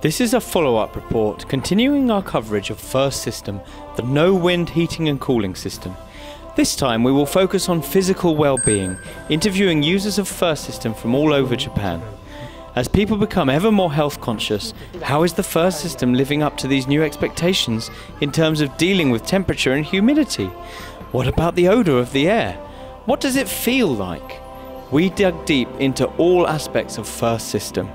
This is a follow-up report continuing our coverage of First System, the no-wind heating and cooling system. This time we will focus on physical well-being, interviewing users of First System from all over Japan. As people become ever more health conscious, how is the First System living up to these new expectations in terms of dealing with temperature and humidity? What about the odour of the air? What does it feel like? We dug deep into all aspects of First System.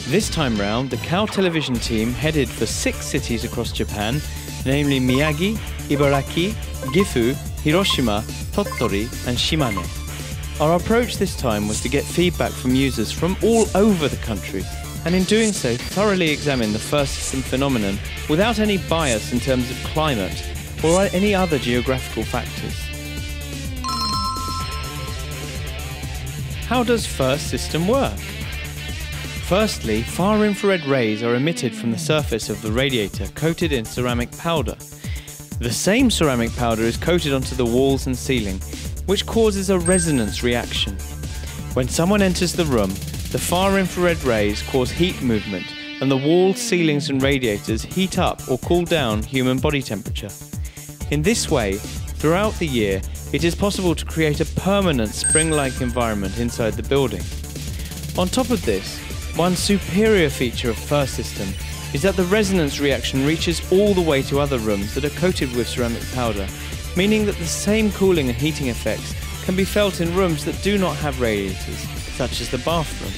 This time round, the Cow Television team headed for 6 cities across Japan, namely Miyagi, Ibaraki, Gifu, Hiroshima, Tottori and Shimane. Our approach this time was to get feedback from users from all over the country, and in doing so thoroughly examine the First System phenomenon without any bias in terms of climate or any other geographical factors. How does First System work? Firstly, far-infrared rays are emitted from the surface of the radiator coated in ceramic powder. The same ceramic powder is coated onto the walls and ceiling, which causes a resonance reaction. When someone enters the room, the far-infrared rays cause heat movement, and the walls, ceilings and radiators heat up or cool down human body temperature. In this way, throughout the year, it is possible to create a permanent spring-like environment inside the building. On top of this, one superior feature of First System is that the resonance reaction reaches all the way to other rooms that are coated with ceramic powder, meaning that the same cooling and heating effects can be felt in rooms that do not have radiators, such as the bathroom.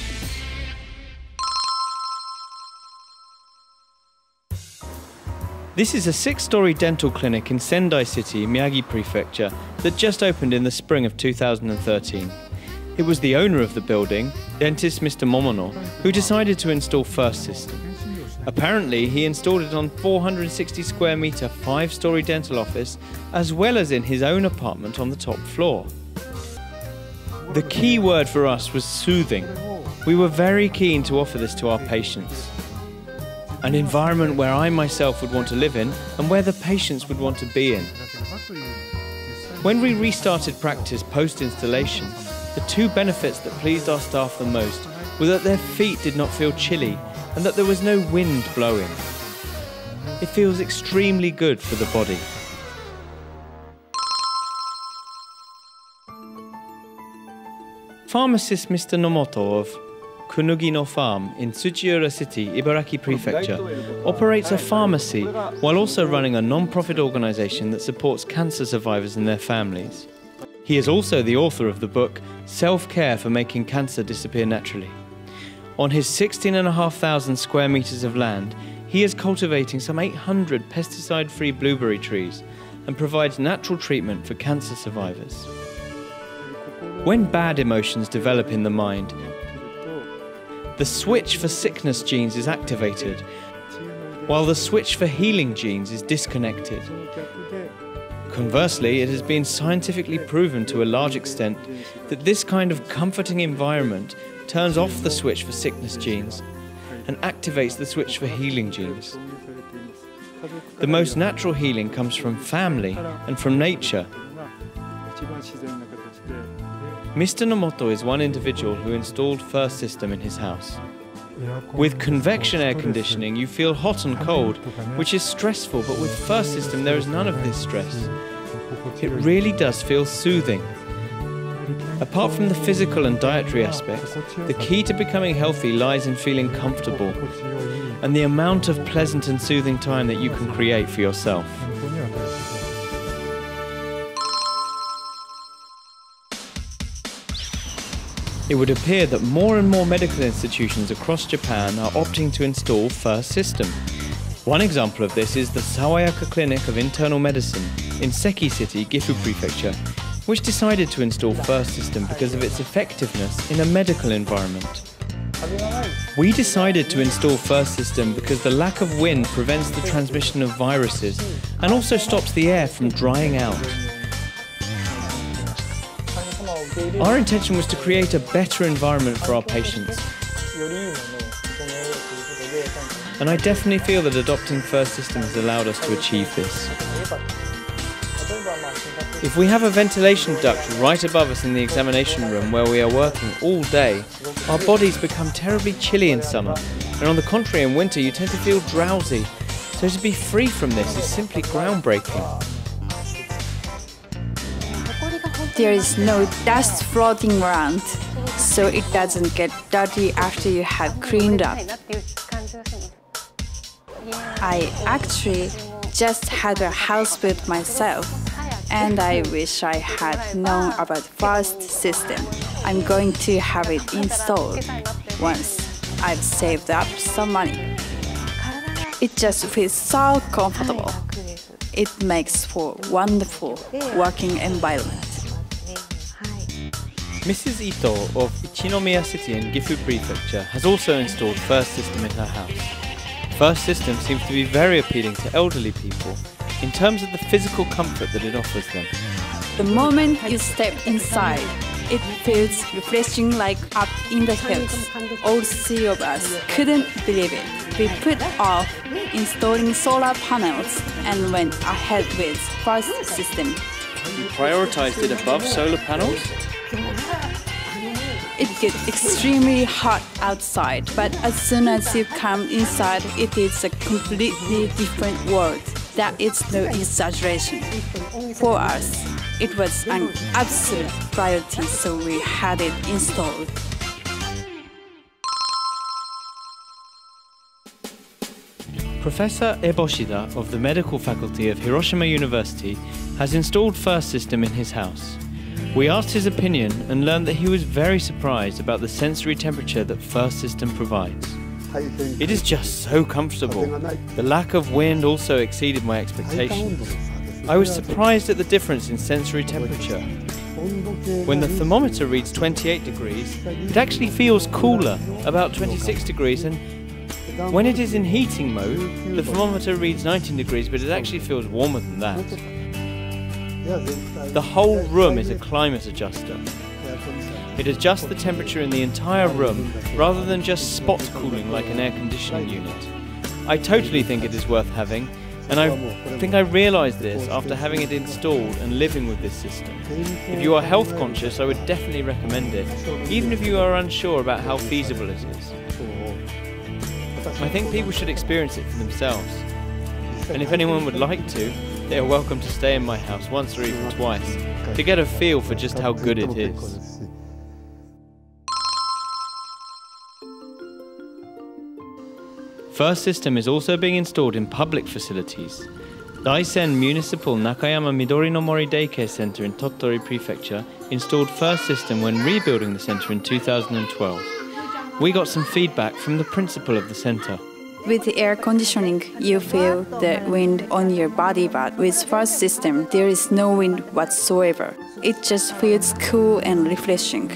This is a 6-story dental clinic in Sendai City, Miyagi Prefecture, that just opened in the spring of 2013. It was the owner of the building, dentist Mr. Momono, who decided to install First System. Apparently, he installed it on 460 square metre 5-story dental office, as well as in his own apartment on the top floor. The key word for us was soothing. We were very keen to offer this to our patients. An environment where I myself would want to live in and where the patients would want to be in. When we restarted practice post-installation, the 2 benefits that pleased our staff the most were that their feet did not feel chilly and that there was no wind blowing. It feels extremely good for the body. Pharmacist Mr. Nomoto of Kunugino Farm in Tsuchiura City, Ibaraki Prefecture, operates a pharmacy while also running a non-profit organisation that supports cancer survivors and their families. He is also the author of the book Self-Care for Making Cancer Disappear Naturally. On his 16,500 square metres of land, he is cultivating some 800 pesticide-free blueberry trees and provides natural treatment for cancer survivors. When bad emotions develop in the mind, the switch for sickness genes is activated, while the switch for healing genes is disconnected. Conversely, it has been scientifically proven to a large extent that this kind of comforting environment turns off the switch for sickness genes and activates the switch for healing genes. The most natural healing comes from family and from nature. Mr. Nomoto is one individual who installed First System in his house. With convection air conditioning, you feel hot and cold, which is stressful, but with First System there is none of this stress. It really does feel soothing. Apart from the physical and dietary aspects, the key to becoming healthy lies in feeling comfortable and the amount of pleasant and soothing time that you can create for yourself. It would appear that more and more medical institutions across Japan are opting to install First System. One example of this is the Sawayaka Clinic of Internal Medicine in Seki City, Gifu Prefecture, which decided to install First System because of its effectiveness in a medical environment. We decided to install First System because the lack of wind prevents the transmission of viruses and also stops the air from drying out. Our intention was to create a better environment for our patients. And I definitely feel that adopting First System has allowed us to achieve this. If we have a ventilation duct right above us in the examination room where we are working all day, our bodies become terribly chilly in summer, and on the contrary in winter you tend to feel drowsy, so to be free from this is simply groundbreaking. There is no dust floating around, so it doesn't get dirty after you have cleaned up. I actually just had a house built myself, and I wish I had known about first system. I'm going to have it installed once I've saved up some money. It just feels so comfortable. It makes for a wonderful working environment. Mrs. Ito of Ichinomiya City in Gifu Prefecture has also installed First System in her house. First System seems to be very appealing to elderly people in terms of the physical comfort that it offers them. The moment you step inside, it feels refreshing like up in the hills. All three of us couldn't believe it. We put off installing solar panels and went ahead with First System. You prioritized it above solar panels? It gets extremely hot outside, but as soon as you come inside, it is a completely different world. That is no exaggeration. For us, it was an absolute priority, so we had it installed. Professor Eboshida of the Medical Faculty of Hiroshima University has installed First System in his house. We asked his opinion and learned that he was very surprised about the sensory temperature that First System provides. It is just so comfortable. The lack of wind also exceeded my expectations. I was surprised at the difference in sensory temperature. When the thermometer reads 28 degrees, it actually feels cooler, about 26 degrees, and when it is in heating mode, the thermometer reads 19 degrees, but it actually feels warmer than that. The whole room is a climate adjuster. It adjusts the temperature in the entire room rather than just spot cooling like an air conditioning unit. I totally think it is worth having, and I think I realised this after having it installed and living with this system. If you are health conscious, I would definitely recommend it, even if you are unsure about how feasible it is. I think people should experience it for themselves, and if anyone would like to, they are welcome to stay in my house once or even twice to get a feel for just how good it is. First System is also being installed in public facilities. Daisen Municipal Nakayama Midori no Mori Daycare Center in Tottori Prefecture installed First System when rebuilding the center in 2012. We got some feedback from the principal of the center. With air conditioning, you feel the wind on your body, but with First System, there is no wind whatsoever. It just feels cool and refreshing.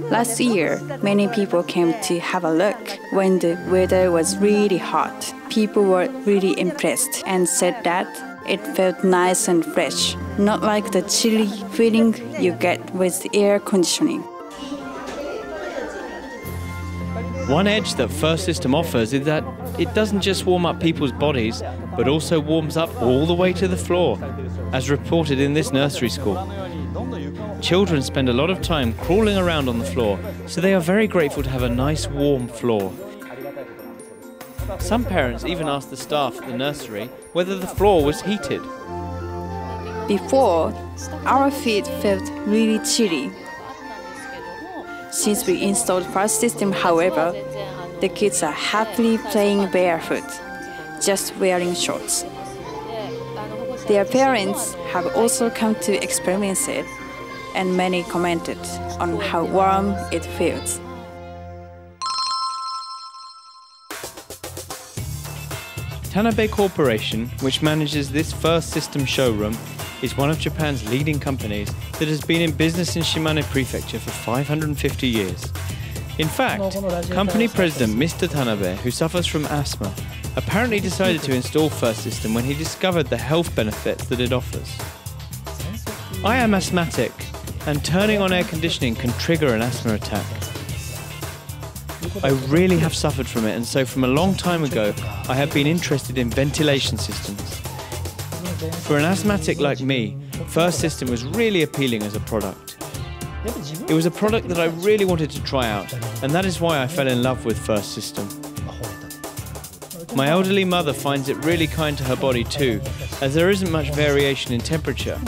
Last year, many people came to have a look when the weather was really hot. People were really impressed and said that it felt nice and fresh, not like the chilly feeling you get with air conditioning. One edge that First System offers is that it doesn't just warm up people's bodies, but also warms up all the way to the floor, as reported in this nursery school. Children spend a lot of time crawling around on the floor, so they are very grateful to have a nice warm floor. Some parents even asked the staff at the nursery whether the floor was heated. Before, our feet felt really chilly. Since we installed First System, however, the kids are happily playing barefoot, just wearing shorts. Their parents have also come to experience it, and many commented on how warm it feels. Tanabe Corporation, which manages this First System showroom, is one of Japan's leading companies that has been in business in Shimane Prefecture for 550 years. In fact, company president Mr. Tanabe, who suffers from asthma, apparently decided to install First System when he discovered the health benefits that it offers. I am asthmatic, and turning on air conditioning can trigger an asthma attack. I really have suffered from it, and so from a long time ago I have been interested in ventilation systems. For an asthmatic like me, First System was really appealing as a product. It was a product that I really wanted to try out, and that is why I fell in love with First System. My elderly mother finds it really kind to her body too, as there isn't much variation in temperature.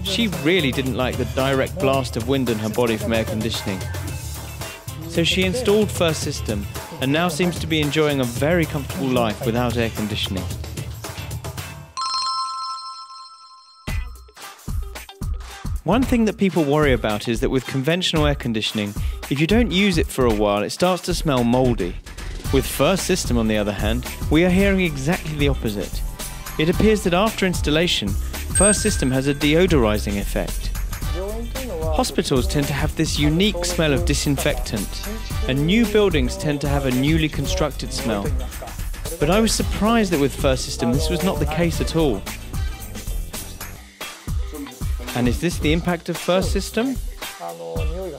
She really didn't like the direct blast of wind in her body from air conditioning. So she installed First System and now seems to be enjoying a very comfortable life without air conditioning. One thing that people worry about is that with conventional air conditioning, if you don't use it for a while, it starts to smell mouldy. With First System, on the other hand, we are hearing exactly the opposite. It appears that after installation, First System has a deodorizing effect. Hospitals tend to have this unique smell of disinfectant, and new buildings tend to have a newly constructed smell. But I was surprised that with First System this was not the case at all. And is this the impact of First System?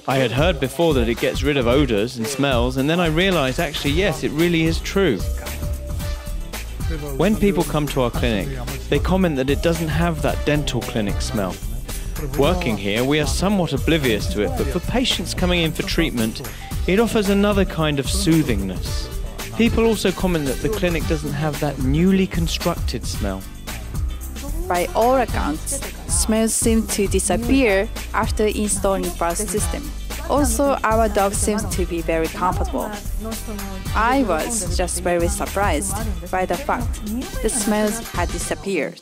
I had heard before that it gets rid of odours and smells, and then I realised actually yes, it really is true. When people come to our clinic, they comment that it doesn't have that dental clinic smell. Working here, we are somewhat oblivious to it, but for patients coming in for treatment, it offers another kind of soothingness. People also comment that the clinic doesn't have that newly constructed smell. By all accounts, smells seem to disappear after installing First System. Also, our dog seems to be very comfortable. I was just very surprised by the fact the smells had disappeared.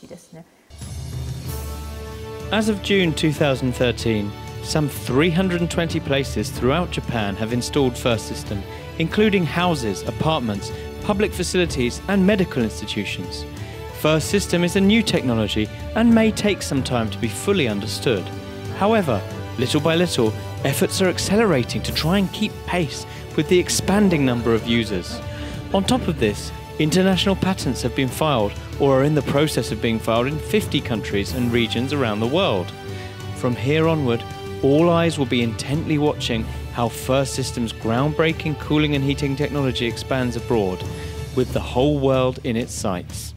As of June 2013, some 320 places throughout Japan have installed First System, including houses, apartments, public facilities and medical institutions. First System is a new technology and may take some time to be fully understood. However, little by little, efforts are accelerating to try and keep pace with the expanding number of users. On top of this, international patents have been filed or are in the process of being filed in 50 countries and regions around the world. From here onward, all eyes will be intently watching how First System's groundbreaking cooling and heating technology expands abroad, with the whole world in its sights.